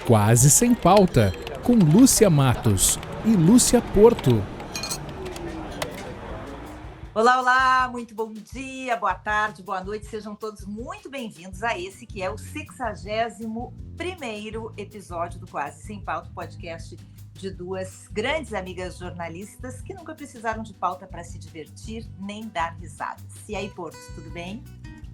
Quase Sem Pauta, com Lúcia Matos e Lúcia Porto. Olá, olá, muito bom dia, boa tarde, boa noite, sejam todos muito bem-vindos a esse que é o 61º episódio do Quase Sem Pauta, podcast de duas grandes amigas jornalistas que nunca precisaram de pauta para se divertir nem dar risadas. E aí, Porto, tudo bem?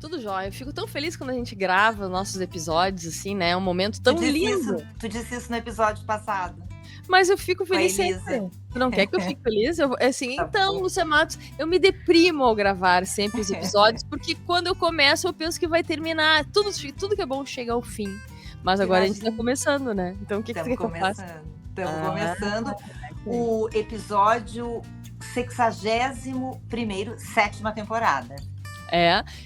Tudo jóia. Eu fico tão feliz quando a gente grava nossos episódios, assim, né? É um momento tão lindo. Tu disse isso no episódio passado. Mas eu fico feliz sempre. Tu não quer que eu fique feliz? Assim, tá então, bom. Lúcia Matos, eu me deprimo ao gravar sempre os episódios, porque quando eu começo, eu penso que vai terminar. Tudo que é bom chega ao fim. Mas agora a gente tá começando, né? Então, o que você quer que eu faça? Estamos começando o episódio 61º, 7ª temporada.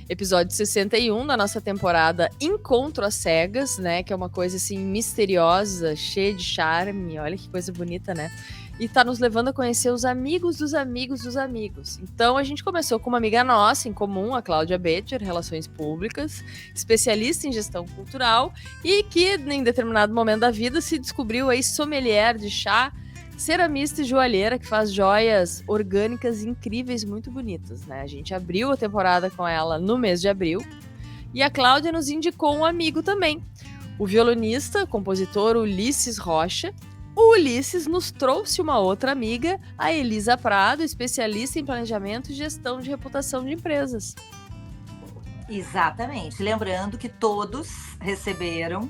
Episódio 61 da nossa temporada Encontro às Cegas, né? Que é uma coisa assim misteriosa, cheia de charme. Olha que coisa bonita, né? E tá nos levando a conhecer os amigos dos amigos dos amigos. Então a gente começou com uma amiga nossa em comum, a Cláudia Betcher, Relações Públicas, especialista em gestão cultural e que em determinado momento da vida se descobriu aí sommelier de chá, ceramista e joalheira que faz joias orgânicas incríveis, muito bonitas, né? A gente abriu a temporada com ela no mês de abril e a Cláudia nos indicou um amigo também, o violonista, compositor Ulisses Rocha. O Ulisses nos trouxe uma outra amiga, a Elisa Prado, especialista em planejamento e gestão de reputação de empresas. Exatamente. Lembrando que todos receberam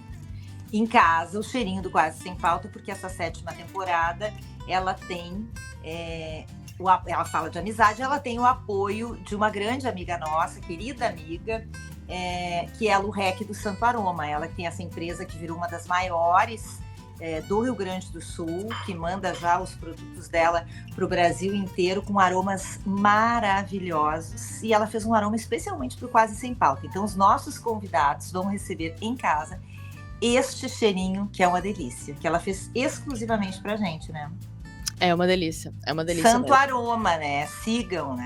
em casa o cheirinho do Quase Sem Pauta, porque essa 7ª temporada, ela tem, ela fala de amizade, ela tem o apoio de uma grande amiga nossa, querida amiga, que é a Lurec do Santo Aroma. Ela tem essa empresa que virou uma das maiores do Rio Grande do Sul, que manda já os produtos dela para o Brasil inteiro, com aromas maravilhosos. E ela fez um aroma especialmente para o Quase Sem Pauta. Então, os nossos convidados vão receber em casa este cheirinho, que é uma delícia, que ela fez exclusivamente pra gente, né? É uma delícia. Santo mesmo. Aroma, né? Sigam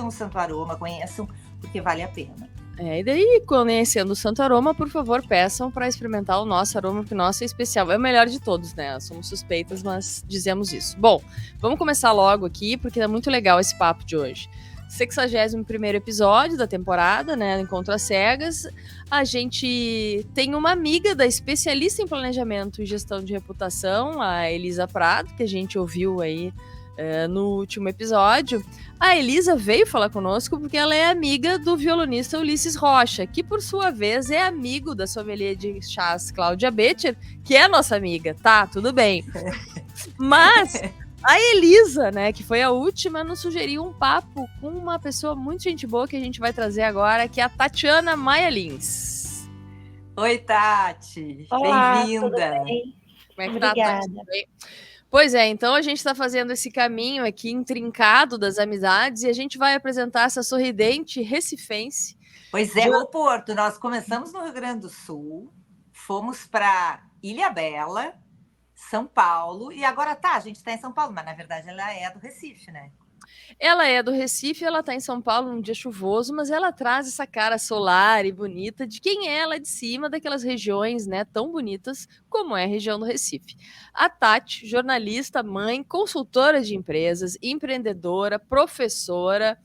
o Santo Aroma, conheçam, porque vale a pena. E daí, conhecendo o Santo Aroma, por favor, peçam para experimentar o nosso aroma, porque o nosso é especial. É o melhor de todos, né? Somos suspeitas, mas dizemos isso. Bom, vamos começar logo aqui, porque é muito legal esse papo de hoje. 61º episódio da temporada, né? Encontro às Cegas. A gente tem uma amiga da especialista em planejamento e gestão de reputação, a Elisa Prado, que a gente ouviu aí no último episódio. A Elisa veio falar conosco porque ela é amiga do violonista Ulisses Rocha, que por sua vez é amigo da sommelier de chás Cláudia Betcher, que é nossa amiga, tá? Tudo bem. Mas a Elisa, né, que foi a última, nos sugeriu um papo com uma pessoa muito gente boa que a gente vai trazer agora, que é a Tatiana Maia Lins. Oi, Tati. Olá, bem-vinda. Tudo bem? Como é que Obrigada. tá, Tati? Pois é, então a gente está fazendo esse caminho aqui intrincado das amizades e a gente vai apresentar essa sorridente recifense. Pois é, ô Porto, nós começamos no Rio Grande do Sul, fomos para Ilhabela, São Paulo, e agora a gente está em São Paulo, mas na verdade ela é do Recife, né? Ela é do Recife, ela está em São Paulo num dia chuvoso, mas ela traz essa cara solar e bonita de quem é ela de cima daquelas regiões, né, tão bonitas como é a região do Recife. A Tati, jornalista, mãe, consultora de empresas, empreendedora, professora,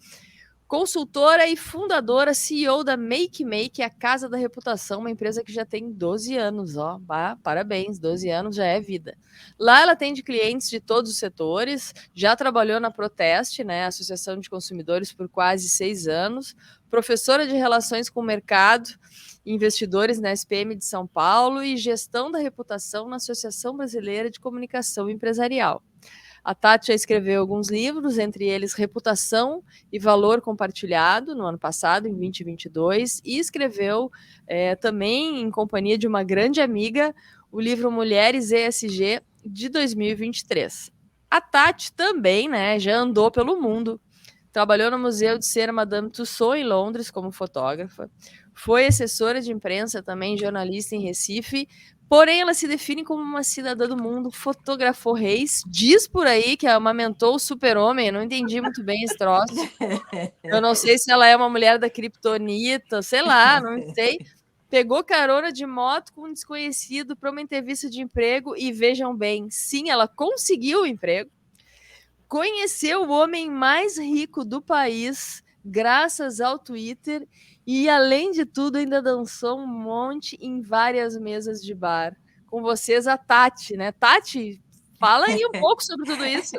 consultora e fundadora, CEO da Make Make, a Casa da Reputação, uma empresa que já tem 12 anos, ó, parabéns, 12 anos já é vida. Lá ela atende clientes de todos os setores, já trabalhou na Proteste, né, Associação de Consumidores, por quase 6 anos, professora de Relações com o Mercado, investidores na SPM de São Paulo e gestão da reputação na Associação Brasileira de Comunicação Empresarial. A Tati já escreveu alguns livros, entre eles Reputação e Valor Compartilhado, no ano passado, em 2022, e escreveu também, em companhia de uma grande amiga, o livro Mulheres ESG, de 2023. A Tati também, né, já andou pelo mundo, trabalhou no Museu de Cera Madame Tussauds, em Londres, como fotógrafa, foi assessora de imprensa também, jornalista em Recife. Porém, ela se define como uma cidadã do mundo, fotografou reis, diz por aí que amamentou o super-homem, eu não entendi muito bem esse troço. Eu não sei se ela é uma mulher da Kryptonita, sei lá, não sei. pegou carona de moto com um desconhecido para uma entrevista de emprego e vejam bem, sim, ela conseguiu o emprego. Conheceu o homem mais rico do país graças ao Twitter e, além de tudo, ainda dançou um monte em várias mesas de bar. Com vocês, a Tati, né? Tati, fala aí um pouco sobre tudo isso.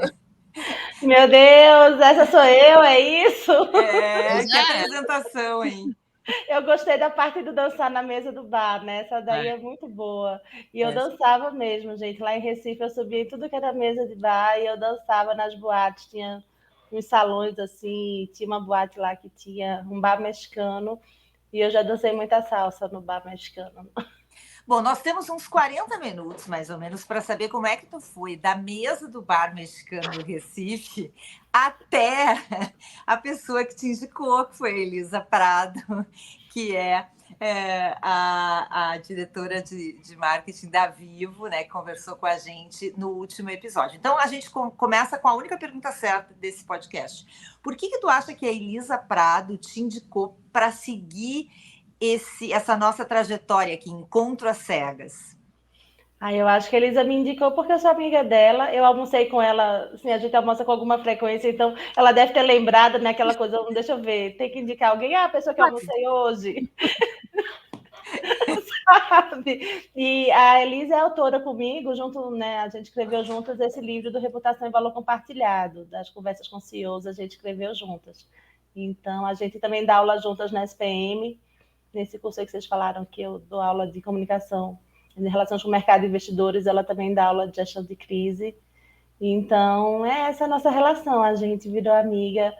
Meu Deus, essa sou eu, é isso? Que apresentação, hein? Eu gostei da parte do dançar na mesa do bar, né? Essa daí é muito boa. E eu dançava mesmo, gente. Lá em Recife eu subia em tudo que era mesa de bar e eu dançava nas boates. Tinha uns salões assim, tinha uma boate lá que tinha um bar mexicano e eu já dancei muita salsa no bar mexicano. Bom, nós temos uns 40 minutos, mais ou menos, para saber como é que tu foi da mesa do bar mexicano do Recife até a pessoa que te indicou, que foi a Elisa Prado, que é a diretora de marketing da Vivo, né, que conversou com a gente no último episódio. Então, a gente começa com a única pergunta certa desse podcast. Por que tu acha que a Elisa Prado te indicou para seguir essa nossa trajetória aqui, Encontro às Cegas? Eu acho que a Elisa me indicou porque eu sou amiga dela, eu almocei com ela, assim, a gente almoça com alguma frequência, então ela deve ter lembrado, né, aquela coisa, deixa eu ver, tem que indicar alguém, a pessoa que eu almocei hoje. Sabe? E a Elisa é autora comigo, junto, né, a gente escreveu juntas esse livro do Reputação e Valor Compartilhado, das conversas com CEOs, a gente escreveu juntas. Então, a gente também dá aula juntas na SPM, nesse curso aí que vocês falaram, que eu dou aula de comunicação em relações com o mercado de investidores, ela também dá aula de gestão de crise. Então, essa é a nossa relação. A gente virou amiga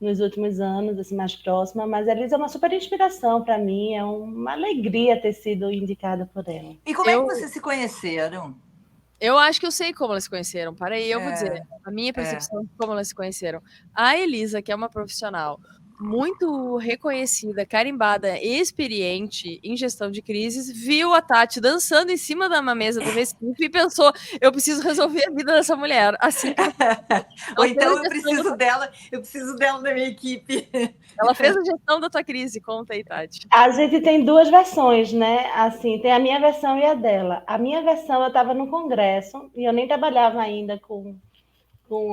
nos últimos anos, assim, mais próxima, mas a Elisa é uma super inspiração para mim, é uma alegria ter sido indicada por ela. E como é que vocês se conheceram? Eu acho que eu sei como elas se conheceram. Para aí, eu vou dizer a minha percepção de como elas se conheceram. A Elisa, que é uma profissional muito reconhecida, carimbada e experiente em gestão de crises, viu a Tati dançando em cima de uma mesa do Recife e pensou, eu preciso resolver a vida dessa mulher. Assim que ou então eu preciso dela na minha equipe. Ela fez a gestão da tua crise, conta aí, Tati. A gente tem duas versões, né? Assim, tem a minha versão e a dela. A minha versão, eu estava no congresso e eu nem trabalhava ainda com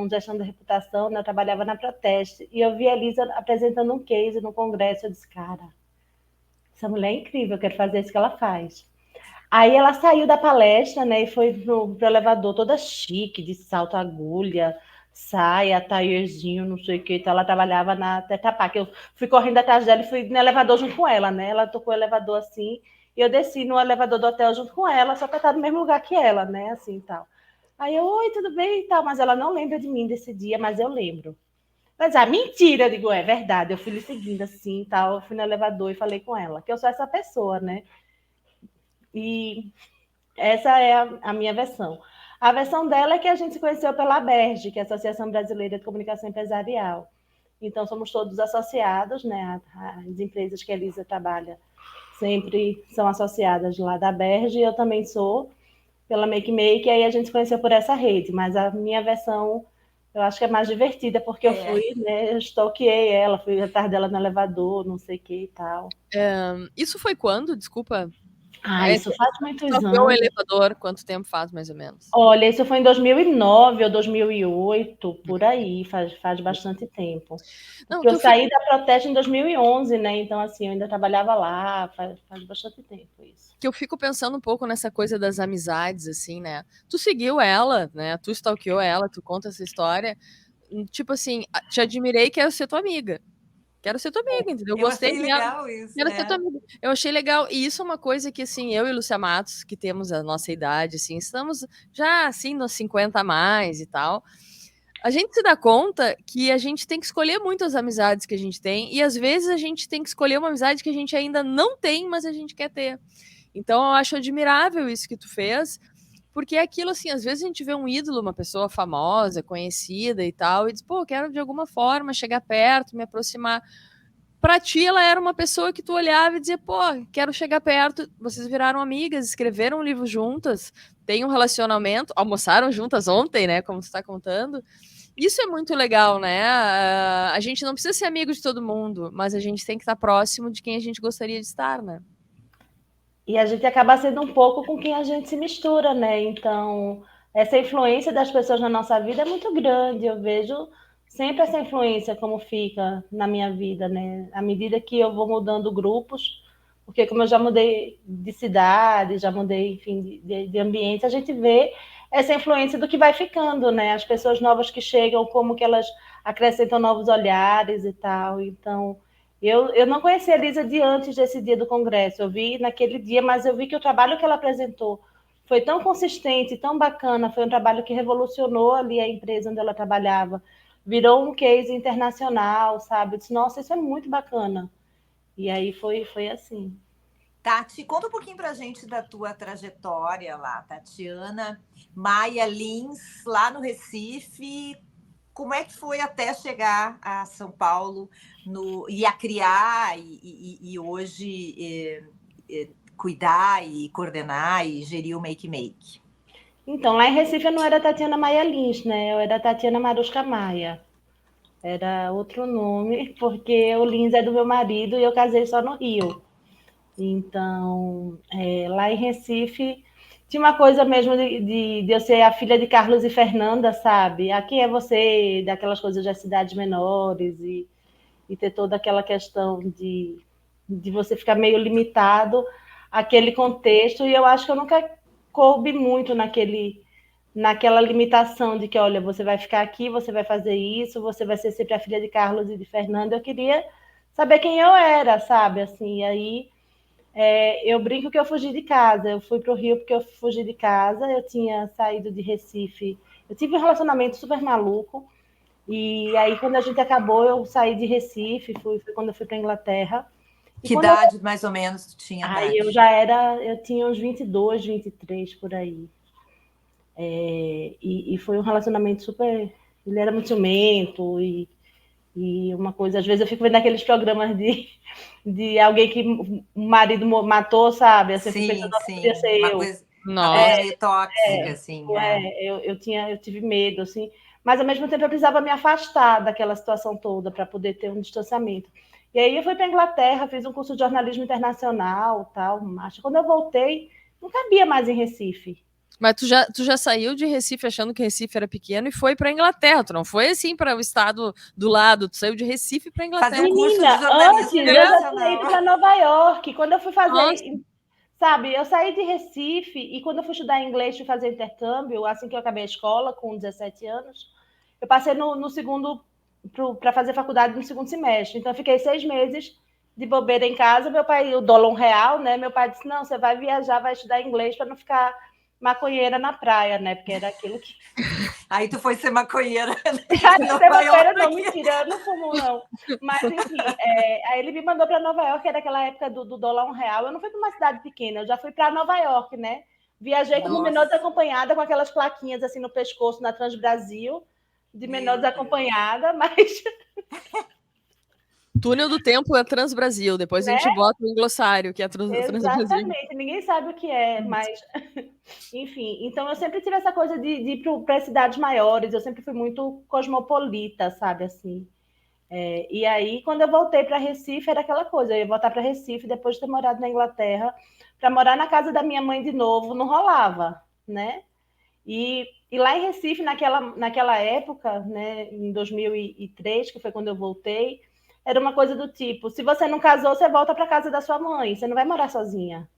gestão da reputação, né? Eu trabalhava na Proteste, e eu vi a Elisa apresentando um case no congresso, eu disse, cara, essa mulher é incrível, eu quero fazer isso que ela faz. Aí ela saiu da palestra, né, e foi pro elevador toda chique, de salto agulha, saia, taierzinho, não sei o que, então ela trabalhava na Tetra Pak. Eu fui correndo atrás dela e fui no elevador junto com ela, né, ela tocou o elevador assim, e eu desci no elevador do hotel junto com ela, só que eu estava no mesmo lugar que ela, né, assim, tal. Aí eu, oi, tudo bem e tal, mas ela não lembra de mim desse dia, mas eu lembro. Mas, mentira, eu digo, é verdade, eu fui lhe seguindo assim e tal, eu fui no elevador e falei com ela, que eu sou essa pessoa, né? E essa é a minha versão. A versão dela é que a gente se conheceu pela ABERJ, que é a Associação Brasileira de Comunicação Empresarial. Então, somos todos associados, né? As empresas que a Elisa trabalha sempre são associadas lá da ABERJ, e eu também sou, pela Make, e aí a gente se conheceu por essa rede, mas a minha versão eu acho que é mais divertida, porque eu fui, né, eu stalkeei ela, fui atrás dela no elevador, não sei o que e tal. Isso foi quando? Desculpa. Isso faz muitos anos. O elevador, quanto tempo faz, mais ou menos? Olha, isso foi em 2009 ou 2008, por aí, faz bastante tempo. Não, porque eu saí da Proteste em 2011, né? Então, assim, eu ainda trabalhava lá, faz bastante tempo isso. Que eu fico pensando um pouco nessa coisa das amizades, assim, né? Tu seguiu ela, né? Tu stalkeou ela, tu conta essa história. Tipo assim, te admirei, quero ser tua amiga. Quero ser tua amiga, entendeu? Eu gostei achei legal isso, quero né? ser tua amiga. Eu achei legal. E isso é uma coisa que, assim, eu e Lúcia Matos, que temos a nossa idade, assim, estamos já, assim, nos 50 a mais e tal. A gente se dá conta que a gente tem que escolher muito as amizades que a gente tem. E, às vezes, a gente tem que escolher uma amizade que a gente ainda não tem, mas a gente quer ter. Então, eu acho admirável isso que tu fez. Porque é aquilo, assim, às vezes a gente vê um ídolo, uma pessoa famosa, conhecida e tal, e diz, pô, quero de alguma forma chegar perto, me aproximar. Pra ti, ela era uma pessoa que tu olhava e dizia, pô, quero chegar perto. Vocês viraram amigas, escreveram um livro juntas, têm um relacionamento, almoçaram juntas ontem, né, como tu tá contando. Isso é muito legal, né? A gente não precisa ser amigo de todo mundo, mas a gente tem que estar próximo de quem a gente gostaria de estar, né? E a gente acaba sendo um pouco com quem a gente se mistura, né? Então, essa influência das pessoas na nossa vida é muito grande. Eu vejo sempre essa influência como fica na minha vida, né? À medida que eu vou mudando grupos, porque como eu já mudei de cidade, já mudei, enfim, de ambiente, a gente vê essa influência do que vai ficando, né? As pessoas novas que chegam, como que elas acrescentam novos olhares e tal. Então, eu não conhecia a Elisa de antes desse dia do congresso. Eu vi naquele dia, mas eu vi que o trabalho que ela apresentou foi tão consistente, tão bacana. Foi um trabalho que revolucionou ali a empresa onde ela trabalhava. Virou um case internacional, sabe? Eu disse, nossa, isso é muito bacana. E aí foi assim. Tati, conta um pouquinho para a gente da tua trajetória lá, Tatiana Maia Lins, lá no Recife. Como é que foi até chegar a São Paulo e a criar e hoje cuidar e coordenar e gerir o Make Make? Então, lá em Recife eu não era Tatiana Maia Lins, né? Eu era Tatiana Marusca Maia. Era outro nome, porque o Lins é do meu marido e eu casei só no Rio. Então, lá em Recife, tinha uma coisa mesmo de eu ser a filha de Carlos e Fernanda, sabe? A quem é você, daquelas coisas das cidades menores e ter toda aquela questão de você ficar meio limitado àquele contexto. E eu acho que eu nunca coube muito naquela limitação de que, olha, você vai ficar aqui, você vai fazer isso, você vai ser sempre a filha de Carlos e de Fernanda. Eu queria saber quem eu era, sabe? Assim, e aí eu brinco que eu fugi de casa. Eu fui para o Rio porque eu fugi de casa. Eu tinha saído de Recife. Eu tive um relacionamento super maluco. E aí, quando a gente acabou, eu saí de Recife. Foi quando eu fui para a Inglaterra. Que idade, mais ou menos, tu tinha? Aí eu tinha uns 22, 23 por aí. E foi um relacionamento super. Ele era muito ciumento e uma coisa. Às vezes eu fico vendo aqueles programas de alguém que o marido matou, sabe? Assim, sim, pensando, sim. Podia ser uma eu. coisa meio tóxica, assim. Eu tive medo, assim. Mas, ao mesmo tempo, eu precisava me afastar daquela situação toda para poder ter um distanciamento. E aí eu fui para a Inglaterra, fiz um curso de jornalismo internacional, tal, mas quando eu voltei, não cabia mais em Recife. Mas tu já saiu de Recife achando que Recife era pequeno e foi para Inglaterra. Tu não foi assim para o estado do lado. Tu saiu de Recife para Inglaterra. Fazer um curso Menina, de jornalismo antes eu já tinha ido para Nova York. Quando eu fui fazer, Nossa. sabe, eu saí de Recife e quando eu fui estudar inglês, fui fazer intercâmbio, assim que eu acabei a escola, com 17 anos, eu passei no segundo, para fazer faculdade no segundo semestre. Então, eu fiquei 6 meses de bobeira em casa. Meu pai, o dólar real, né? Meu pai disse: não, você vai viajar, vai estudar inglês para não ficar maconheira na praia, né? Porque era aquilo que. Aí tu foi ser maconheira. Ser maconheira, não, mentira, eu não fumo, não. Mas, enfim, aí ele me mandou para Nova York, era aquela época do dólar real. Eu não fui para uma cidade pequena, eu já fui para Nova York, né? Viajei como menor desacompanhada, com aquelas plaquinhas assim no pescoço, na Transbrasil, de menor desacompanhada, mas. Túnel do Tempo é Transbrasil. Depois a gente bota o glossário, que é Transbrasil. Exatamente, ninguém sabe o que é, mas. Enfim, então eu sempre tive essa coisa de ir para cidades maiores, eu sempre fui muito cosmopolita, sabe, assim. E aí, quando eu voltei para Recife, era aquela coisa, eu ia voltar para Recife depois de ter morado na Inglaterra, para morar na casa da minha mãe de novo, não rolava, né? E lá em Recife, naquela época, né, em 2003, que foi quando eu voltei, era uma coisa do tipo, se você não casou, você volta para casa da sua mãe, você não vai morar sozinha.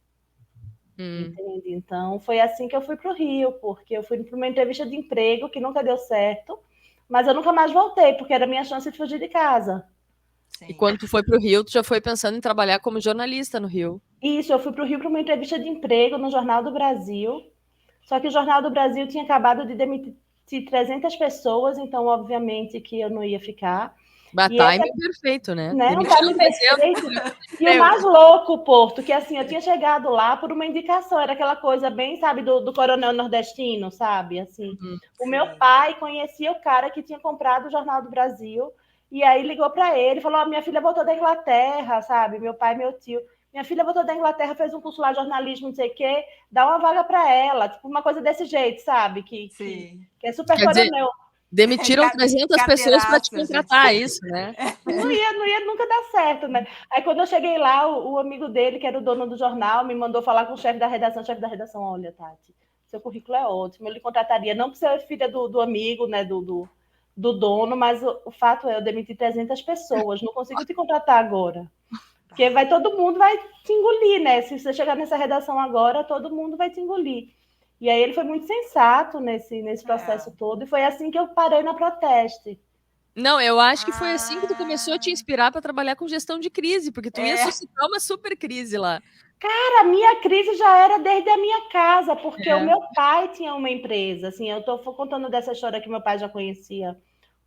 Entende? Então, foi assim que eu fui para o Rio, porque eu fui para uma entrevista de emprego que nunca deu certo, mas eu nunca mais voltei, porque era a minha chance de fugir de casa. Sim. E quando tu foi para o Rio, tu já foi pensando em trabalhar como jornalista no Rio? Isso, eu fui para o Rio para uma entrevista de emprego no Jornal do Brasil, só que o Jornal do Brasil tinha acabado de demitir 300 pessoas, então, obviamente, que eu não ia ficar. Timing perfeito, né? Um timing perfeito. E o mais louco, Porto, que assim, eu tinha chegado lá por uma indicação, era aquela coisa bem, sabe, do coronel nordestino, sabe? Assim, o meu pai conhecia o cara que tinha comprado o Jornal do Brasil, e aí ligou para ele, falou: minha filha voltou da Inglaterra, sabe? Meu pai, meu tio. Minha filha voltou da Inglaterra, fez um curso lá de jornalismo, não sei o quê, dá uma vaga para ela, tipo uma coisa desse jeito, sabe? Que é super coronel. Demitiram 300 pessoas para te Carteiraço, contratar, isso, né? Não ia nunca dar certo, né? Aí quando eu cheguei lá, o amigo dele, que era o dono do jornal, me mandou falar com o chefe da redação, olha, Tati, seu currículo é ótimo, eu lhe contrataria, não por ser filha do amigo, né, do dono, mas o fato é, eu demiti 300 pessoas, não consigo te contratar agora. Porque todo mundo vai te engolir, né? Se você chegar nessa redação agora, todo mundo vai te engolir. E aí ele foi muito sensato nesse processo todo, e foi assim que eu parei na Proteste. Não, eu acho que foi assim que tu começou a te inspirar para trabalhar com gestão de crise, porque tu ia suscitar uma super crise lá. Cara, a minha crise já era desde a minha casa, porque o meu pai tinha uma empresa. Assim, eu estou contando dessa história que meu pai já conhecia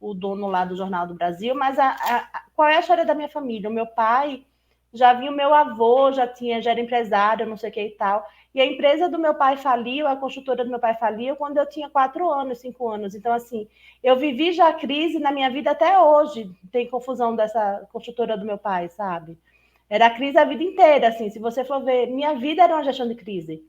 o dono lá do Jornal do Brasil, mas qual é a história da minha família? O meu pai já viu o meu avô, já era empresário, não sei o que e tal. E a empresa do meu pai faliu, a construtora do meu pai faliu quando eu tinha 4 anos, 5 anos. Então, assim, eu vivi já a crise na minha vida até hoje. Tem confusão dessa construtora do meu pai, sabe? Era a crise a vida inteira, assim. Se você for ver, minha vida era uma gestão de crise.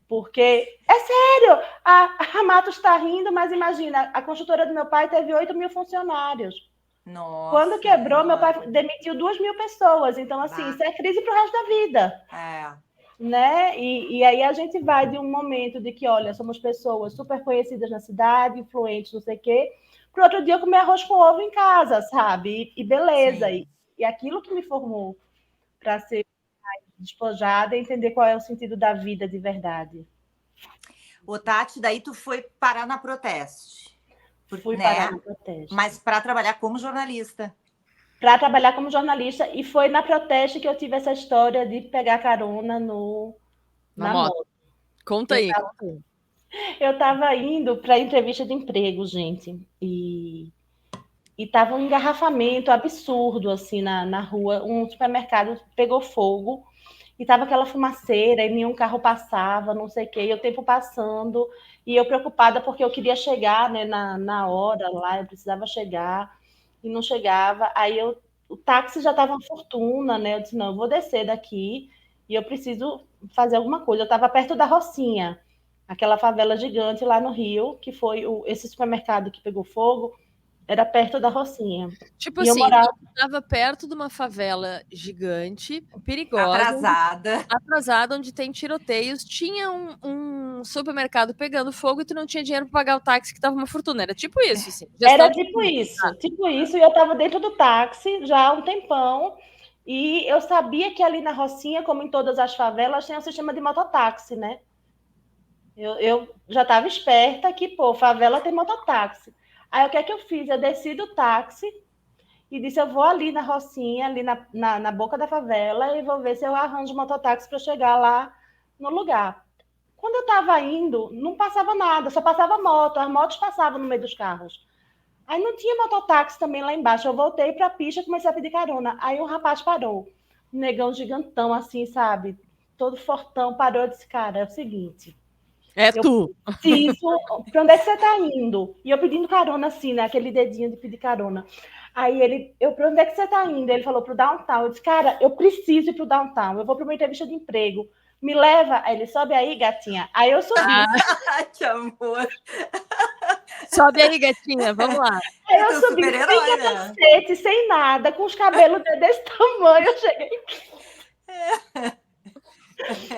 Porque, é sério, a Matos está rindo, mas imagina, a construtora do meu pai teve 8.000 funcionários. Nossa, quando quebrou, meu pai demitiu 2.000 pessoas. Então, assim, isso é crise para o resto da vida. Né? E aí a gente vai de um momento de que, olha, somos pessoas super conhecidas na cidade, influentes, não sei o quê, para outro dia comer arroz com ovo em casa, sabe? E beleza. E aquilo que me formou para ser mais despojada e entender qual é o sentido da vida de verdade. Ô, Tati, daí tu foi parar na Proteste. Fui parar na Proteste. Mas para trabalhar como jornalista. Para trabalhar como jornalista, e foi na Proteste que eu tive essa história de pegar carona na moto. Conta aí. Eu estava indo para entrevista de emprego, gente, e estava um engarrafamento absurdo assim na rua. Um supermercado pegou fogo e estava aquela fumaceira e nenhum carro passava, não sei o quê, e o tempo passando, e eu preocupada porque eu queria chegar, né, na hora lá, eu precisava chegar e não chegava. Aí o táxi já estava uma fortuna, né? Eu disse, não, eu vou descer daqui e eu preciso fazer alguma coisa. Eu estava perto da Rocinha, aquela favela gigante lá no Rio, que foi esse supermercado que pegou fogo, era perto da Rocinha. Tipo assim, eu estava perto de uma favela gigante, perigosa, atrasada, onde tem tiroteios, tinha um supermercado pegando fogo e tu não tinha dinheiro para pagar o táxi, que tava uma fortuna. Era tipo isso, assim. Era tipo isso. E eu estava dentro do táxi já há um tempão, e eu sabia que ali na Rocinha, como em todas as favelas, tem um sistema de mototáxi, né? Eu já estava esperta que, pô, favela tem mototáxi. Aí o que é que eu fiz? Eu desci do táxi e disse, eu vou ali na Rocinha, ali na boca da favela, e vou ver se eu arranjo mototáxi para chegar lá no lugar. Quando eu estava indo, não passava nada, só passava moto, as motos passavam no meio dos carros. Aí não tinha mototáxi também lá embaixo. Eu voltei para a pista e comecei a pedir carona. Aí um rapaz parou, um negão gigantão assim, sabe? Todo fortão, parou e disse, cara, é o seguinte... tu. Isso, para onde é que você está indo? E eu pedindo carona assim, né? Aquele dedinho de pedir carona. Aí para onde é que você está indo? Ele falou, para o downtown. Eu disse, cara, eu preciso ir para o downtown. Eu vou para uma entrevista de emprego. Me leva. Aí ele, sobe aí, gatinha. Aí eu subi. Que amor. Sobe aí, gatinha, vamos lá. Aí eu subi sem capacete, sem nada, com os cabelos desse tamanho. Eu cheguei...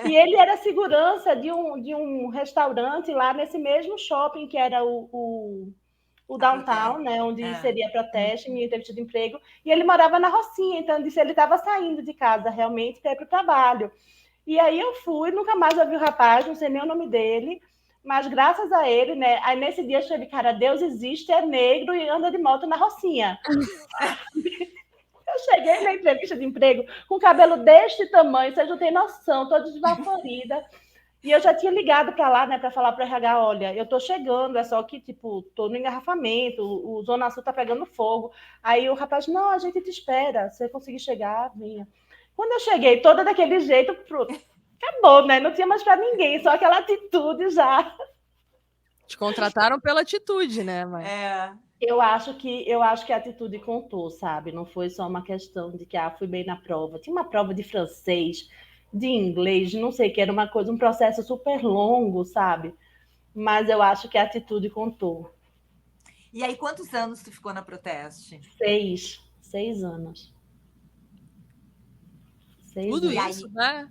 E ele era segurança de um restaurante lá nesse mesmo shopping que era o downtown, né, onde seria a Proteste, minha entrevista de emprego, e ele morava na Rocinha, então ele disse ele estava saindo de casa realmente para ir para o trabalho. E aí eu fui, nunca mais ouvi o rapaz, não sei nem o nome dele, mas graças a ele, né, aí nesse dia eu falei, cara, Deus existe, é negro e anda de moto na Rocinha. Eu cheguei na entrevista de emprego com o cabelo deste tamanho, vocês não têm noção, toda desvaporida. E eu já tinha ligado para lá, né, para falar para o RH, olha, eu estou chegando, é só que, tipo, estou no engarrafamento, o Zona Sul está pegando fogo. Aí o rapaz, não, a gente te espera, se você conseguir chegar, venha. Quando eu cheguei, toda daquele jeito, acabou, né? Não tinha mais para ninguém, só aquela atitude já. Te contrataram pela atitude, né, mãe? Eu acho que a atitude contou, sabe? Não foi só uma questão de que fui bem na prova. Tinha uma prova de francês, de inglês, não sei o que, era uma coisa, um processo super longo, sabe? Mas eu acho que a atitude contou. E aí, quantos anos tu ficou na Proteste? 6 anos. 6 Tudo anos. isso, né?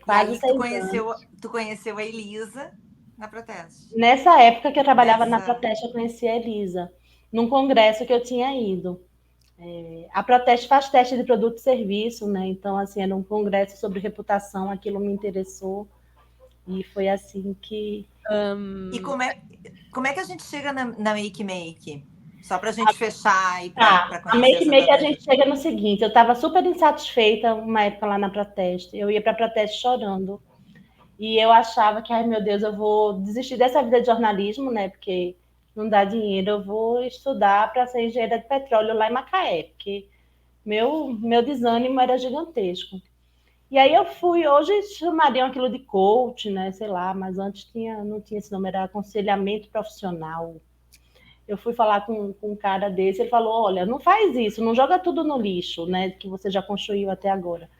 Quase e aí, 6 anos. tu conheceu a Elisa na Proteste. Nessa época que eu trabalhava na Proteste, eu conheci a Elisa, num congresso que eu tinha ido. A Proteste faz teste de produto e serviço, né? Então, assim, era um congresso sobre reputação, aquilo me interessou. E foi assim que... E como é que a gente chega na Make Make? Só para a gente fechar e para a conhecer Make Make a gente chega no seguinte, eu estava super insatisfeita uma época lá na Proteste, eu ia para a Proteste chorando, e eu achava que, ai meu Deus, eu vou desistir dessa vida de jornalismo, né, porque não dá dinheiro, eu vou estudar para ser engenheira de petróleo lá em Macaé, porque meu desânimo era gigantesco. E aí eu fui, hoje chamariam aquilo de coach, né, sei lá, mas antes não tinha esse nome, era aconselhamento profissional. Eu fui falar com um cara desse, ele falou, olha, não faz isso, não joga tudo no lixo, né, que você já construiu até agora.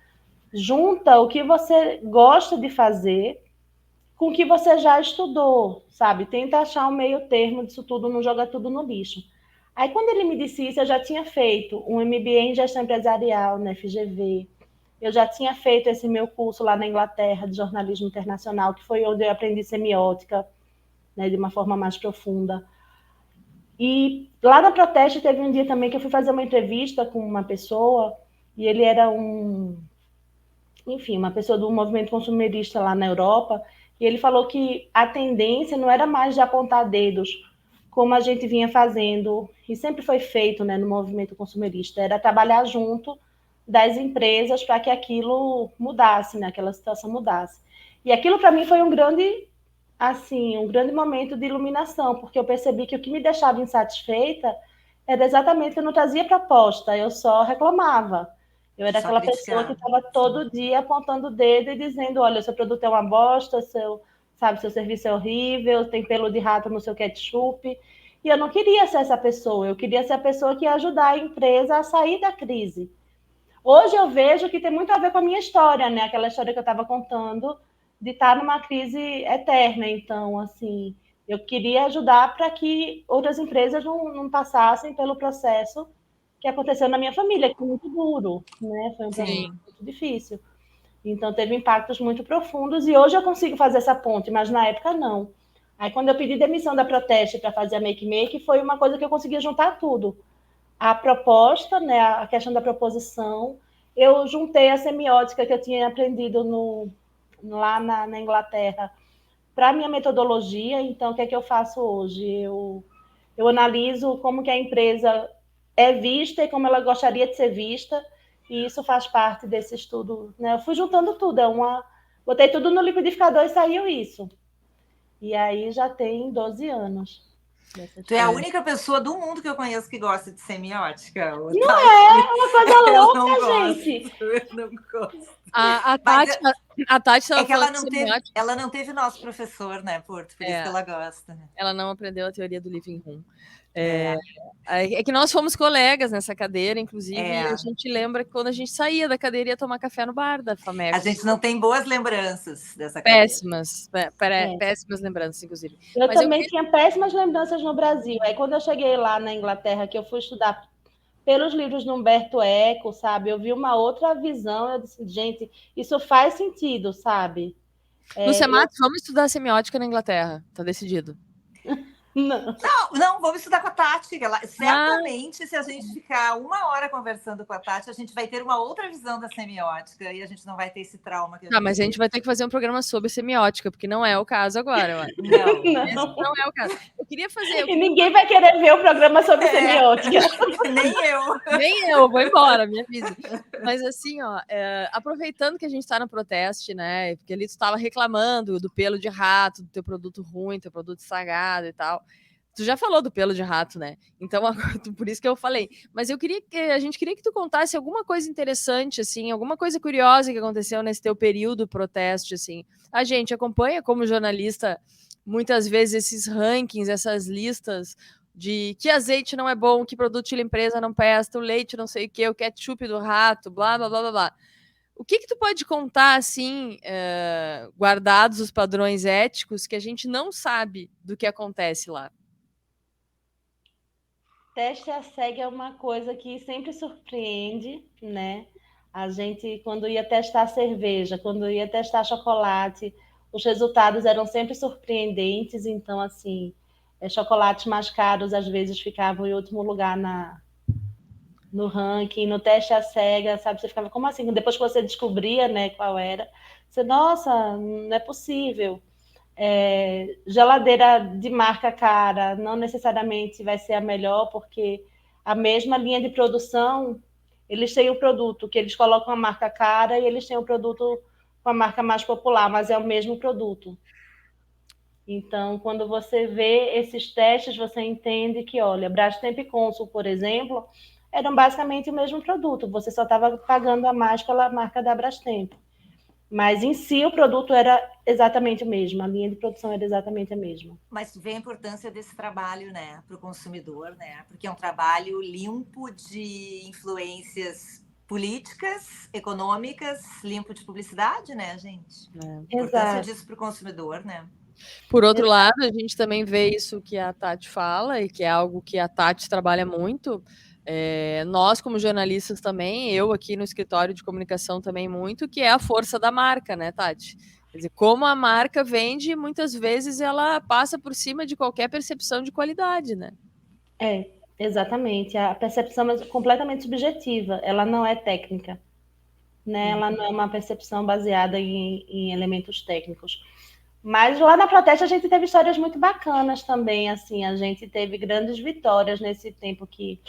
Junta o que você gosta de fazer com o que você já estudou, sabe? Tenta achar um meio termo disso tudo, não joga tudo no lixo. Aí, quando ele me disse isso, eu já tinha feito um MBA em gestão empresarial na FGV, eu já tinha feito esse meu curso lá na Inglaterra de jornalismo internacional, que foi onde eu aprendi semiótica, né, de uma forma mais profunda. E lá na Proteste teve um dia também que eu fui fazer uma entrevista com uma pessoa, e ele era uma pessoa do movimento consumerista lá na Europa, e ele falou que a tendência não era mais de apontar dedos, como a gente vinha fazendo, e sempre foi feito, né, no movimento consumerista, era trabalhar junto das empresas para que aquilo mudasse, né, aquela situação mudasse. E aquilo para mim foi um grande momento de iluminação, porque eu percebi que o que me deixava insatisfeita era exatamente que eu não trazia proposta, eu só reclamava. Eu era aquela pessoa que estava todo dia apontando o dedo e dizendo, olha, seu produto é uma bosta, seu serviço é horrível, tem pelo de rato no seu ketchup. E eu não queria ser essa pessoa, eu queria ser a pessoa que ia ajudar a empresa a sair da crise. Hoje eu vejo que tem muito a ver com a minha história, né? Aquela história que eu estava contando de estar numa crise eterna. Então, assim, eu queria ajudar para que outras empresas não passassem pelo processo que aconteceu na minha família, que foi muito duro, né? Foi um processo muito difícil. Então, teve impactos muito profundos e hoje eu consigo fazer essa ponte, mas na época não. Aí, quando eu pedi demissão da Proteste para fazer a Make Make, foi uma coisa que eu conseguia juntar tudo. A proposta, né, a questão da proposição, eu juntei a semiótica que eu tinha aprendido lá na Inglaterra para a minha metodologia. Então, o que é que eu faço hoje? Eu analiso como que a empresa é vista e como ela gostaria de ser vista, e isso faz parte desse estudo, né? Eu fui juntando tudo, botei tudo no liquidificador e saiu isso. E aí já tem 12 anos. Tu é a única pessoa do mundo que eu conheço que gosta de semiótica. Não é uma coisa louca, gente. Eu não gosto. A Tati é que ela não teve nosso professor, né, Porto? Por isso que ela gosta. Ela não aprendeu a teoria do living room. É que nós fomos colegas nessa cadeira, inclusive, e a gente lembra que quando a gente saía da cadeira ia tomar café no bar da Fameco. A gente não tem boas lembranças dessa cadeira. Péssimas lembranças, inclusive. Mas também tinha péssimas lembranças no Brasil. Aí quando eu cheguei lá na Inglaterra, que eu fui estudar pelos livros do Humberto Eco, sabe? Eu vi uma outra visão, eu disse, gente, isso faz sentido, sabe? Lúcia Matos, vamos estudar semiótica na Inglaterra, tá decidido. Não, vamos estudar com a Tati. Certamente, se a gente ficar 1 hora conversando com a Tati, a gente vai ter uma outra visão da semiótica e a gente não vai ter esse trauma. Mas a gente vai ter que fazer um programa sobre semiótica, porque não é o caso agora, eu acho. Não é o caso. Eu queria fazer... ninguém vai querer ver o programa sobre semiótica. Nem eu, vou embora, me avisa. Mas assim, ó, aproveitando que a gente está no Proteste, né, porque ali tu estava reclamando do pelo de rato, do teu produto ruim, teu produto estragado e tal. Tu já falou do pelo de rato, né? Então, por isso que eu falei. Mas a gente queria que tu contasse alguma coisa interessante, assim, alguma coisa curiosa que aconteceu nesse teu período Proteste, assim. A gente acompanha como jornalista muitas vezes esses rankings, essas listas de que azeite não é bom, que produto de limpeza não presta, o leite não sei o que, o ketchup do rato, blá, blá, blá, blá, blá. O que tu pode contar, assim, guardados os padrões éticos, que a gente não sabe do que acontece lá? teste a cega é uma coisa que sempre surpreende, né? A gente, quando ia testar cerveja, quando ia testar chocolate, os resultados eram sempre surpreendentes. Então, assim, chocolates mais caros às vezes ficavam em último lugar no ranking, no teste à cega, sabe? Você ficava, como assim? Depois que você descobria, né, qual era, você, nossa, não é possível. Geladeira de marca cara não necessariamente vai ser a melhor, porque a mesma linha de produção, eles têm o produto que eles colocam a marca cara e eles têm o produto com a marca mais popular, mas é o mesmo produto. Então, quando você vê esses testes, você entende que, olha, Brastemp e Consul, por exemplo, eram basicamente o mesmo produto, você só estava pagando a mais pela marca da Brastemp. Mas em si o produto era exatamente o mesmo, a linha de produção era exatamente a mesma. Mas vê a importância desse trabalho, né, para o consumidor, né? Porque é um trabalho limpo de influências políticas, econômicas, limpo de publicidade, né, gente? A importância disso para o consumidor, né? Por outro lado, a gente também vê isso que a Tati fala, e que é algo que a Tati trabalha muito. Nós, como jornalistas também, eu aqui no escritório de comunicação também muito, que é a força da marca, né, Tati? Quer dizer, como a marca vende, muitas vezes ela passa por cima de qualquer percepção de qualidade, né? Exatamente. A percepção é completamente subjetiva, ela não é técnica, né? Ela não é uma percepção baseada em elementos técnicos. Mas lá na Proteste a gente teve histórias muito bacanas também, assim, a gente teve grandes vitórias nesse tempo que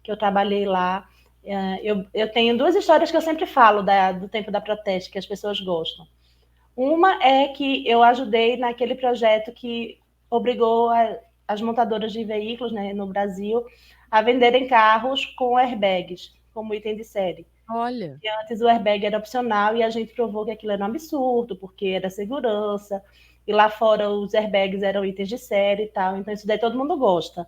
eu trabalhei lá. Eu tenho duas histórias que eu sempre falo do tempo da Proteste, que as pessoas gostam. Uma é que eu ajudei naquele projeto que obrigou as montadoras de veículos, né, no Brasil a venderem carros com airbags, como item de série. Olha. E antes o airbag era opcional e a gente provou que aquilo era um absurdo, porque era segurança, e lá fora os airbags eram itens de série e tal, então isso daí todo mundo gosta.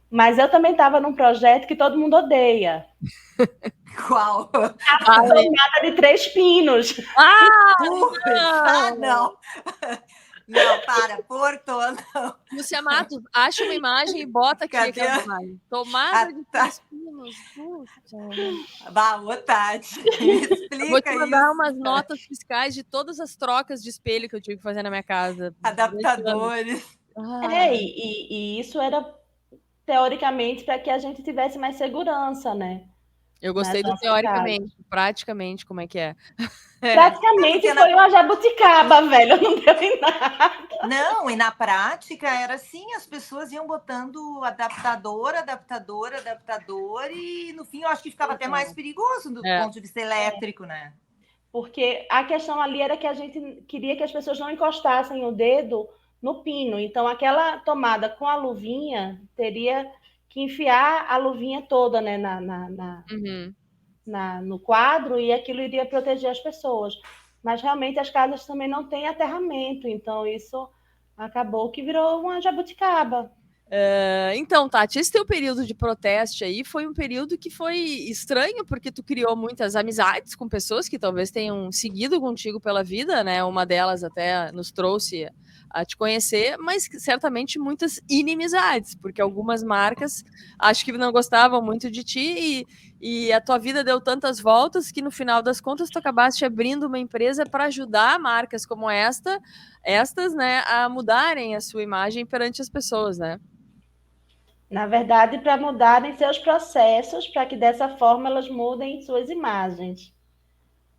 Mas eu também estava num projeto que todo mundo odeia. Qual? A tomada de 3 pinos. Não! Não, para, Porto, não. Lúcia Matos, acha uma imagem e bota aqui aquela imagem. Tomada de 3 pinos. Ô, Tati, me explica isso. Vou te mandar umas notas fiscais de todas as trocas de espelho que eu tive que fazer na minha casa. Adaptadores. E isso era, teoricamente, para que a gente tivesse mais segurança, né? Eu gostei do teoricamente, praticamente, como é que é? Praticamente foi uma jabuticaba, velho, não deu em nada. Não, e na prática era assim, as pessoas iam botando adaptador, e no fim eu acho que ficava até mais perigoso do ponto de vista elétrico, né? Porque a questão ali era que a gente queria que as pessoas não encostassem o dedo no pino, então aquela tomada com a luvinha teria que enfiar a luvinha toda, né, no quadro, e aquilo iria proteger as pessoas. Mas realmente as casas também não têm aterramento, então isso acabou que virou uma jabuticaba. Então, Tati, esse teu período de protesto aí foi um período que foi estranho, porque tu criou muitas amizades com pessoas que talvez tenham seguido contigo pela vida, né? Uma delas até nos trouxe a te conhecer, mas certamente muitas inimizades, porque algumas marcas acho que não gostavam muito de ti e a tua vida deu tantas voltas que no final das contas tu acabaste abrindo uma empresa para ajudar marcas como estas, né, a mudarem a sua imagem perante as pessoas, né? Na verdade, para mudarem seus processos, para que dessa forma elas mudem suas imagens,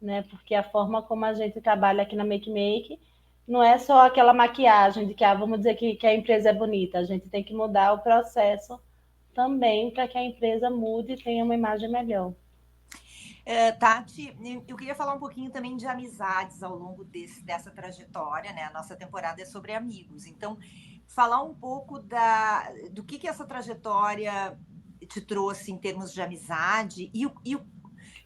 né? Porque a forma como a gente trabalha aqui na Make não é só aquela maquiagem de que vamos dizer que a empresa é bonita, a gente tem que mudar o processo também para que a empresa mude e tenha uma imagem melhor. Tati, eu queria falar um pouquinho também de amizades ao longo dessa trajetória, né? A nossa temporada é sobre amigos, então falar um pouco do que essa trajetória te trouxe em termos de amizade e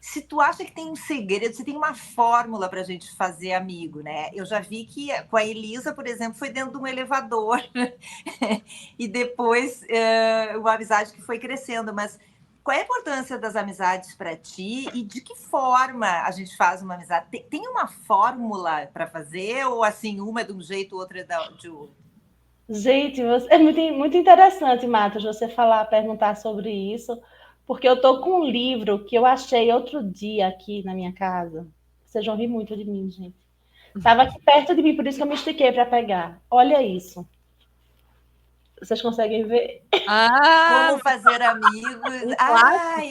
se tu acha que tem um segredo, se tem uma fórmula para a gente fazer amigo, né? Eu já vi que com a Elisa, por exemplo, foi dentro de um elevador e depois uma amizade que foi crescendo, mas qual é a importância das amizades para ti e de que forma a gente faz uma amizade? Tem uma fórmula para fazer ou assim, uma é de um jeito, outra é de outro? Gente, é muito interessante, Matheus, você perguntar sobre isso, porque eu tô com um livro que eu achei outro dia aqui na minha casa. Vocês vão rir muito de mim, gente. Estava aqui perto de mim, por isso que eu me estiquei para pegar. Olha isso. Vocês conseguem ver? Como fazer amigos.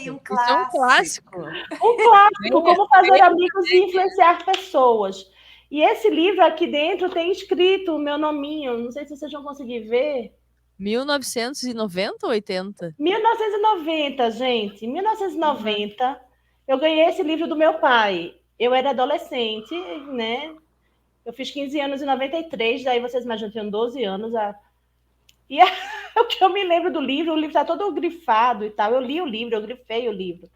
Um um clássico. Isso é um clássico. Um clássico, como fazer amigos e influenciar pessoas. E esse livro aqui dentro tem escrito o meu nominho, não sei se vocês vão conseguir ver. 1990 ou 80? 1990, gente. 1990. Eu ganhei esse livro do meu pai. Eu era adolescente, né? Eu fiz 15 anos em 93, daí vocês imaginam, eu tinha 12 anos. E o que eu me lembro do livro, o livro está todo grifado e tal. Eu li o livro, eu grifei o livro.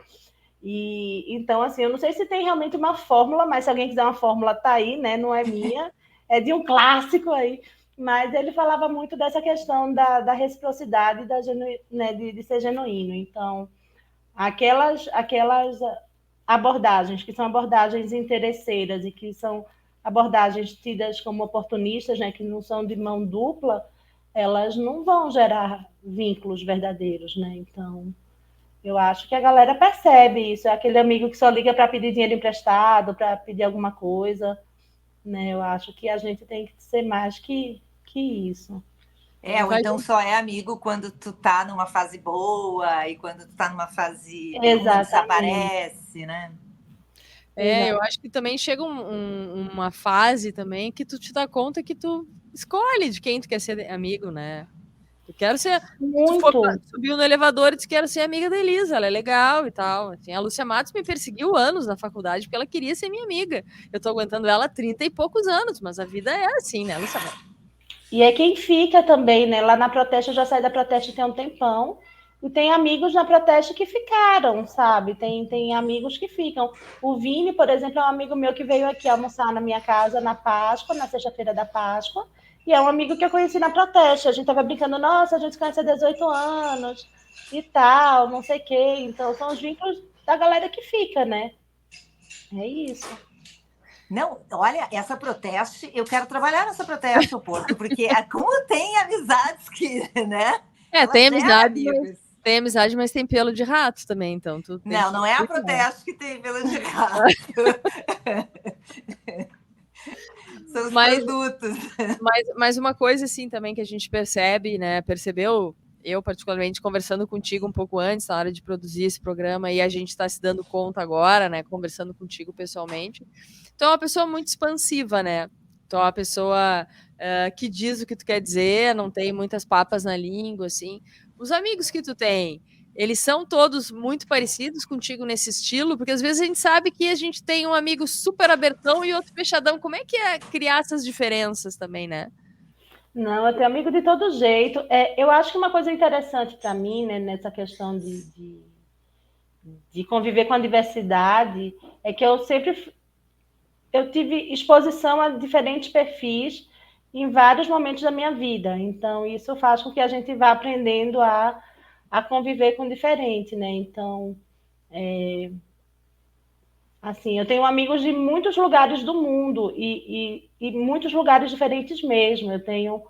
E então, assim, eu não sei se tem realmente uma fórmula, mas se alguém quiser uma fórmula, tá aí, né? Não é minha, é de um clássico aí. Mas ele falava muito dessa questão da reciprocidade, né, de ser genuíno. Então, aquelas abordagens que são abordagens interesseiras e que são abordagens tidas como oportunistas, né, que não são de mão dupla, elas não vão gerar vínculos verdadeiros, né? Então, eu acho que a galera percebe isso. É aquele amigo que só liga para pedir dinheiro emprestado, para pedir alguma coisa, né? Eu acho que a gente tem que ser mais que isso. Ou então só é amigo quando tu tá numa fase boa e quando tu tá numa fase ruim, desaparece, né? Eu acho que também chega uma fase também que tu te dá conta que tu escolhe de quem tu quer ser amigo, né? Eu quero ser. Muito. Tu subiu no elevador e disse que quero ser amiga da Elisa, ela é legal e tal. Assim, a Lúcia Matos me perseguiu anos na faculdade porque ela queria ser minha amiga. Eu tô aguentando ela há 30 e poucos anos, mas a vida é assim, né, Lúcia Matos? E é quem fica também, né? Lá na Proteste, eu já saí da Proteste tem um tempão. E tem amigos na Proteste que ficaram, sabe? Tem amigos que ficam. O Vini, por exemplo, é um amigo meu que veio aqui almoçar na minha casa na Páscoa, na sexta-feira da Páscoa. E é um amigo que eu conheci na Proteste. A gente tava brincando, nossa, a gente se conhece há 18 anos e tal, não sei o quê. Então, são os vínculos da galera que fica, né? É isso. Não, olha, essa Proteste, eu quero trabalhar nessa Proteste, o Porto, porque como tem amizades que, né? Tem amizade, mas tem pelo de rato também, então. Não é a Proteste que tem pelo de rato. São os produtos. Mas uma coisa, assim, também que a gente percebe, né? Percebeu, eu particularmente, conversando contigo um pouco antes, na hora de produzir esse programa, e a gente está se dando conta agora, né? Conversando contigo pessoalmente. Então, é uma pessoa muito expansiva, né? Então, é uma pessoa que diz o que tu quer dizer, não tem muitas papas na língua, assim. Os amigos que tu tem, eles são todos muito parecidos contigo nesse estilo? Porque às vezes a gente sabe que a gente tem um amigo super abertão e outro fechadão. Como é que é criar essas diferenças também, né? Não, eu tenho amigo de todo jeito. Eu acho que uma coisa interessante para mim, né, nessa questão de conviver com a diversidade, é que eu tive exposição a diferentes perfis em vários momentos da minha vida. Então, isso faz com que a gente vá aprendendo a conviver com o diferente, né? Então, assim, eu tenho amigos de muitos lugares do mundo e muitos lugares diferentes mesmo. Eu tenho,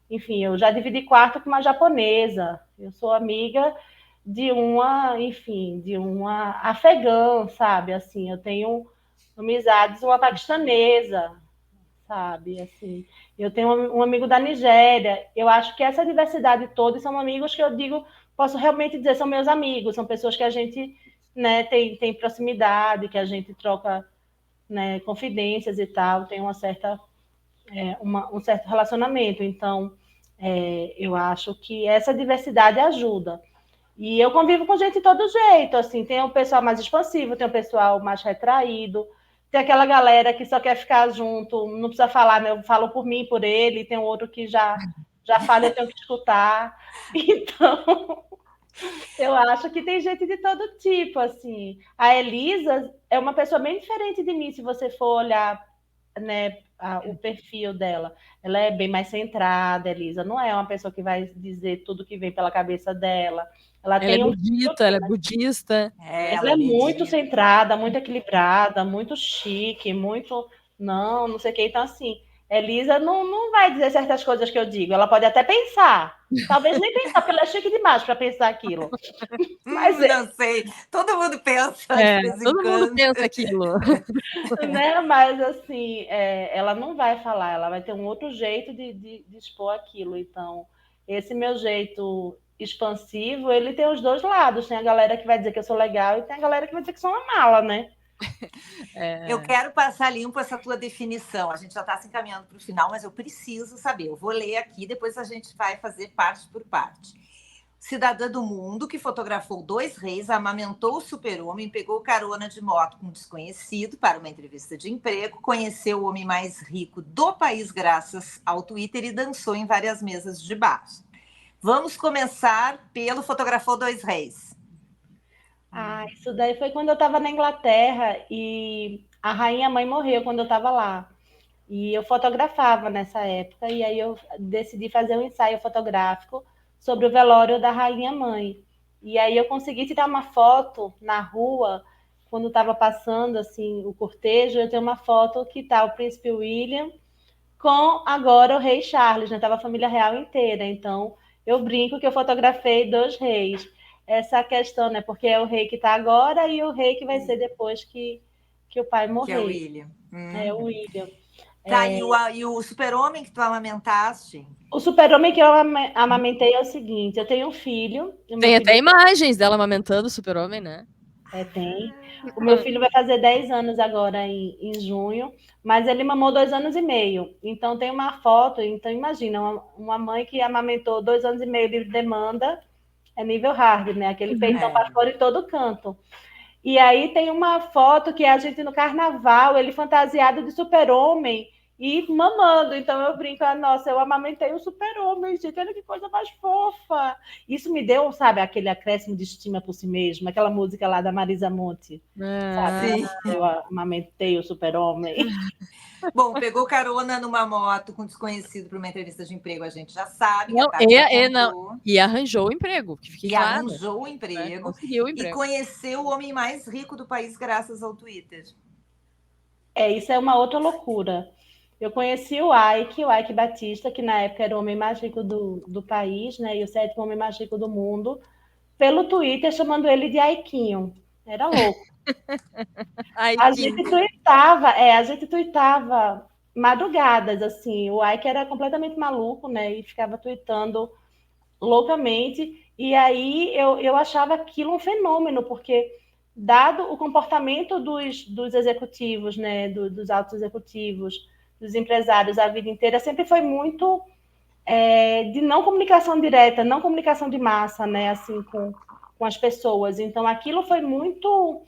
enfim, eu já dividi quarto com uma japonesa. Eu sou amiga de uma afegã, sabe? Assim, eu tenho amizades, uma paquistanesa, sabe? Assim, eu tenho um amigo da Nigéria. Eu acho que essa diversidade toda são amigos que eu digo, posso realmente dizer, são meus amigos, são pessoas que a gente, né, tem proximidade, que a gente troca, né, confidências e tal, tem um certo relacionamento. Então, eu acho que essa diversidade ajuda. E eu convivo com gente de todo jeito, assim, tem um pessoal mais expansivo, tem um pessoal mais retraído, tem aquela galera que só quer ficar junto, não precisa falar, né? Eu falo por mim, por ele, tem outro que já fala, eu tenho que escutar. Então, eu acho que tem gente de todo tipo, assim. A Elisa é uma pessoa bem diferente de mim, se você for olhar, né, o perfil dela. Ela é bem mais centrada, a Elisa não é uma pessoa que vai dizer tudo que vem pela cabeça dela. Ela é budista, ela é budista. Ela é muito centrada, muito equilibrada, muito chique, muito não sei o que. Então, assim, Elisa não vai dizer certas coisas que eu digo. Ela pode até pensar. Talvez nem pensar, porque ela é chique demais para pensar aquilo. Mas não sei. Todo mundo pensa de vez em todo quando. mundo pensa aquilo. Né? Mas, assim, ela não vai falar. Ela vai ter um outro jeito de expor aquilo. Então, esse meu jeito expansivo, ele tem os dois lados. Tem a galera que vai dizer que eu sou legal e tem a galera que vai dizer que sou uma mala, né? Eu quero passar limpo essa tua definição. A gente já está se encaminhando para o final, mas eu preciso saber. Eu vou ler aqui, depois a gente vai fazer parte por parte. Cidadã do mundo que fotografou 2 reis, amamentou o super-homem, pegou carona de moto com um desconhecido para uma entrevista de emprego, conheceu o homem mais rico do país graças ao Twitter e dançou em várias mesas de bar. Vamos começar pelo fotografou 2 reis. Isso daí foi quando eu estava na Inglaterra e a rainha mãe morreu quando eu estava lá. E eu fotografava nessa época, e aí eu decidi fazer um ensaio fotográfico sobre o velório da rainha mãe. E aí eu consegui tirar uma foto na rua, quando estava passando assim o cortejo, eu tenho uma foto que está o príncipe William com agora o rei Charles, né? Tava a família real inteira. Então eu brinco que eu fotografei 2 reis. Essa questão, né? Porque é o rei que está agora e o rei que vai ser depois que o pai morrer. Que é o William. É o William. Tá, e o super-homem que tu amamentaste? O super-homem que eu amamentei é o seguinte, eu tenho um filho... Tem até imagens dela amamentando o super-homem, né? Tem. O meu filho vai fazer 10 anos agora em junho, mas ele mamou 2 anos e meio. Então tem uma foto, então imagina, uma mãe que amamentou 2 anos e meio de demanda, é nível hard, né? Aquele peitão para fora em todo canto. E aí tem uma foto que é a gente no carnaval, ele fantasiado de super-homem e mamando. Então eu brinco, nossa, eu amamentei um super-homem, gente, olha que coisa mais fofa. Isso me deu, sabe, aquele acréscimo de estima por si mesmo, aquela música lá da Marisa Monte, sabe? Eu amamentei o super-homem. Bom, pegou carona numa moto com desconhecido para uma entrevista de emprego, a gente já sabe. Não, e arranjou o emprego. Que fique claro, arranjou o emprego. Né? Conseguiu o emprego. E conheceu o homem mais rico do país graças ao Twitter. Isso é uma outra loucura. Eu conheci o Ike Batista, que na época era o homem mais rico do país, né? E o 7º homem mais rico do mundo, pelo Twitter, chamando ele de Aiquinho. Era louco. A gente tuitava madrugadas, assim. O Ike era completamente maluco, né? E ficava tuitando loucamente. E aí eu achava aquilo um fenômeno, porque dado o comportamento dos executivos, né? Dos altos executivos, dos empresários a vida inteira, sempre foi muito de não comunicação direta, não comunicação de massa, né? Assim, com as pessoas. Então, aquilo foi muito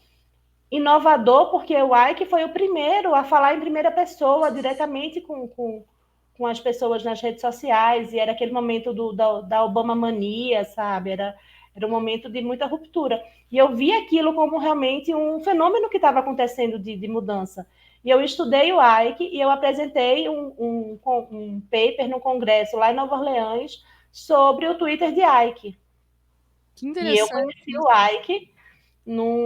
inovador, porque o Ike foi o primeiro a falar em primeira pessoa, diretamente com as pessoas nas redes sociais, e era aquele momento da Obama mania, sabe? Era um momento de muita ruptura. E eu vi aquilo como realmente um fenômeno que estava acontecendo de mudança. E eu estudei o Ike e eu apresentei um paper no congresso lá em Nova Orleans sobre o Twitter de Ike. Que interessante. E eu conheci o Ike,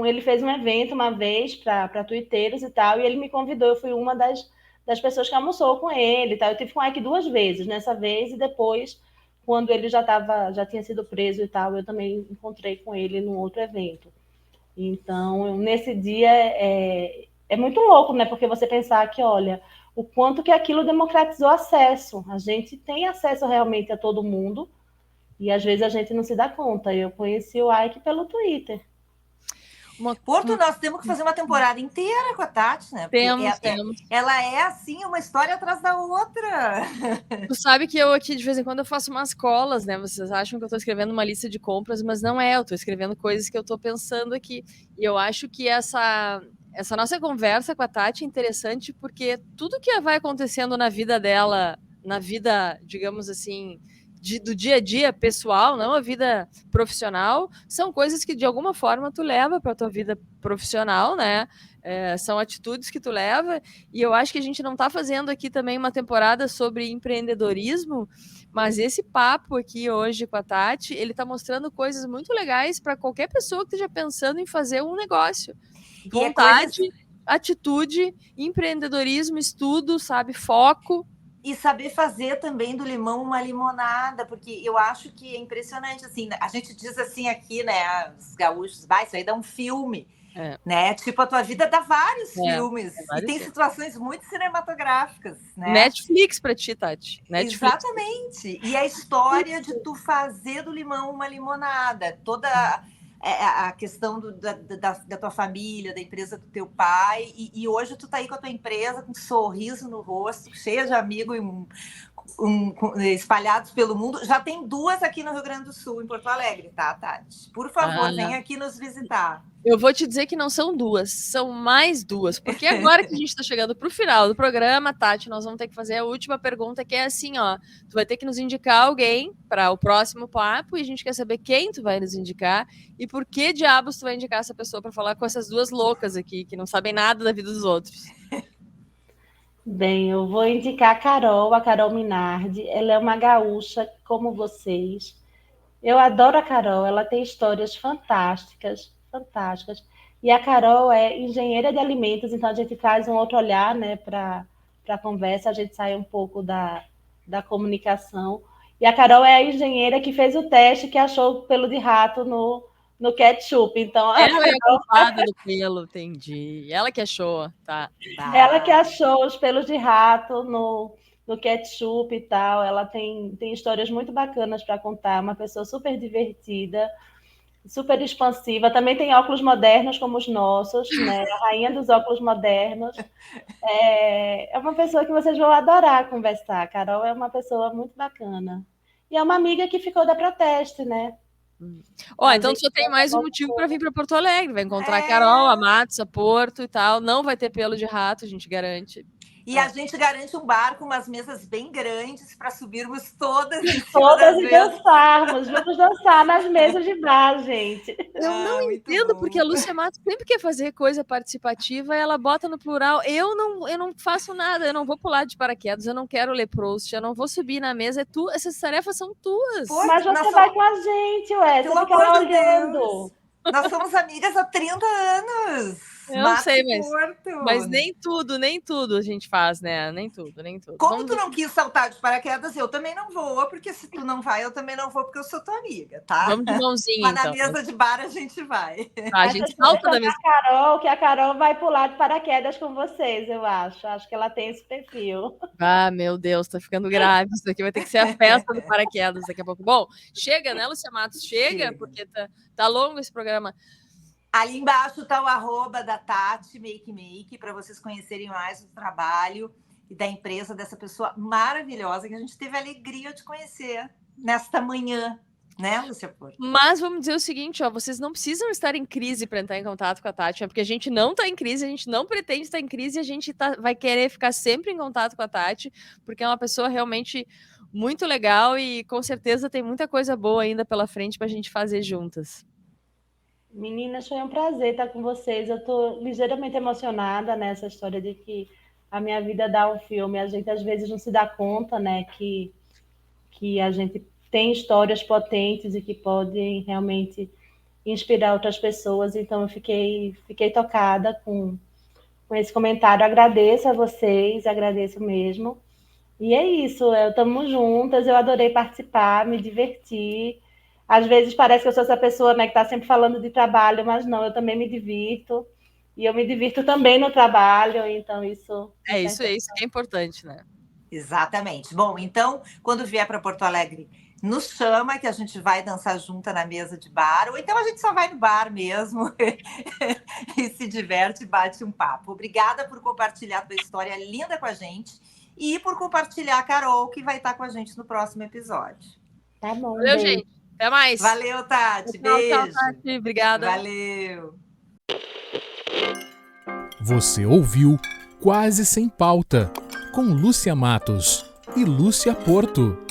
ele fez um evento uma vez para twitteiros e tal, e ele me convidou, eu fui uma das pessoas que almoçou com ele e tal. Eu tive com o Ike 2 vezes, nessa vez e depois, quando ele já tinha sido preso e tal, eu também encontrei com ele num outro evento. Então, nesse dia, é muito louco, né? Porque você pensar que, olha, o quanto que aquilo democratizou acesso. A gente tem acesso realmente a todo mundo e às vezes a gente não se dá conta. Eu conheci o Ike pelo Twitter. Porto, nós temos que fazer uma temporada inteira com a Tati, né? Temos. Ela é assim, uma história atrás da outra. Tu sabe que eu aqui, de vez em quando, eu faço umas colas, né? Vocês acham que eu tô escrevendo uma lista de compras, mas não é. Eu tô escrevendo coisas que eu tô pensando aqui. E eu acho que essa nossa conversa com a Tati é interessante porque tudo que vai acontecendo na vida dela, na vida, digamos assim, do dia a dia pessoal, não a vida profissional, são coisas que de alguma forma tu leva para a tua vida profissional, né? São atitudes que tu leva, e eu acho que a gente não está fazendo aqui também uma temporada sobre empreendedorismo, mas esse papo aqui hoje com a Tati, ele está mostrando coisas muito legais para qualquer pessoa que esteja pensando em fazer um negócio. Vontade, atitude, empreendedorismo, estudo, sabe, foco. E saber fazer também do limão uma limonada, porque eu acho que é impressionante, assim, a gente diz assim aqui, né, os gaúchos, vai, isso aí dá um filme, né, tipo, a tua vida dá vários filmes, e tem situações muito cinematográficas, né? Netflix pra ti, Tati. Netflix. Exatamente, e a história de tu fazer do limão uma limonada, toda a questão da tua família, da empresa do teu pai, e hoje tu tá aí com a tua empresa com um sorriso no rosto, cheia de amigos espalhados pelo mundo. Já tem 2 aqui no Rio Grande do Sul, em Porto Alegre, tá, Tati? Por favor, vem aqui nos visitar. Eu vou te dizer que não são 2, são mais 2, porque agora que a gente está chegando para o final do programa, Tati, nós vamos ter que fazer a última pergunta, que é assim, ó, tu vai ter que nos indicar alguém para o próximo papo, e a gente quer saber quem tu vai nos indicar e por que diabos tu vai indicar essa pessoa para falar com essas 2 loucas aqui, que não sabem nada da vida dos outros. Bem, eu vou indicar a Carol Minardi. Ela é uma gaúcha como vocês. Eu adoro a Carol, ela tem histórias fantásticas. E a Carol é engenheira de alimentos, então a gente traz um outro olhar, né, para a conversa, a gente sai um pouco da comunicação. E a Carol é a engenheira que fez o teste que achou pelo de rato no ketchup. Então, ela é a culpada do pelo, entendi. Ela que achou, tá? Ela que achou os pelos de rato no ketchup e tal. Ela tem histórias muito bacanas para contar. Uma pessoa super divertida, super expansiva. Também tem óculos modernos como os nossos, né? A rainha dos óculos modernos. É uma pessoa que vocês vão adorar conversar. A Carol é uma pessoa muito bacana. E é uma amiga que ficou da Proteste, né? Então só tem mais um motivo para vir para Porto Alegre. Vai encontrar a Carol, a Matos, a Porto e tal. Não vai ter pelo de rato, a gente garante. E a gente garante um bar com umas mesas bem grandes para subirmos todas e dançarmos. Vamos dançar nas mesas de bar, gente. Eu não entendo porque a Lúcia Matos sempre quer fazer coisa participativa, ela bota no plural. Eu não faço nada, eu não vou pular de paraquedas, eu não quero ler Proust, eu não vou subir na mesa. Essas tarefas são tuas. Mas você vai com a gente, ué. Você fica lá olhando. Nós somos amigas há 30 anos. Eu não sei, mas nem tudo a gente faz, né? Nem tudo. Como tu não quis saltar de paraquedas, eu também não vou, porque se tu não vai, eu também não vou, porque eu sou tua amiga, tá? Vamos de mãozinha, mas na mesa de bar a gente vai. Tá, a gente salta da mesa. Que a Carol vai pular de paraquedas com vocês, eu acho. Acho que ela tem esse perfil. Ah, meu Deus, tá ficando grave. Isso aqui vai ter que ser a festa do paraquedas daqui a pouco. Bom, chega, né, Lúcia Matos? Chega. Porque tá longo esse programa. Ali embaixo está o @ da Tati Make, para vocês conhecerem mais o trabalho e da empresa dessa pessoa maravilhosa que a gente teve a alegria de conhecer nesta manhã, né, Lúcia Porto? Mas vamos dizer o seguinte, ó, vocês não precisam estar em crise para entrar em contato com a Tati, porque a gente não está em crise, a gente não pretende estar em crise, a gente vai querer ficar sempre em contato com a Tati, porque é uma pessoa realmente muito legal e com certeza tem muita coisa boa ainda pela frente para a gente fazer juntas. Meninas, foi um prazer estar com vocês. Eu estou ligeiramente emocionada nessa história de que a minha vida dá um filme. A gente às vezes não se dá conta, né, que a gente tem histórias potentes e que podem realmente inspirar outras pessoas. Então eu fiquei tocada com esse comentário. Agradeço a vocês, agradeço mesmo. E é isso, estamos juntas. Eu adorei participar, me diverti. Às vezes parece que eu sou essa pessoa, né, que está sempre falando de trabalho, mas não, eu também me divirto. E eu me divirto também no trabalho, então isso... É isso que é importante, né? Exatamente. Bom, então, quando vier para Porto Alegre, nos chama que a gente vai dançar junta na mesa de bar, ou então a gente só vai no bar mesmo e se diverte e bate um papo. Obrigada por compartilhar tua história linda com a gente e por compartilhar a Carol, que vai estar com a gente no próximo episódio. Tá bom. Valeu, gente. Até mais. Valeu, Tati. Beijo. Tchau, Tati. Obrigada. Valeu. Você ouviu Quase Sem Pauta, com Lúcia Matos e Lúcia Porto.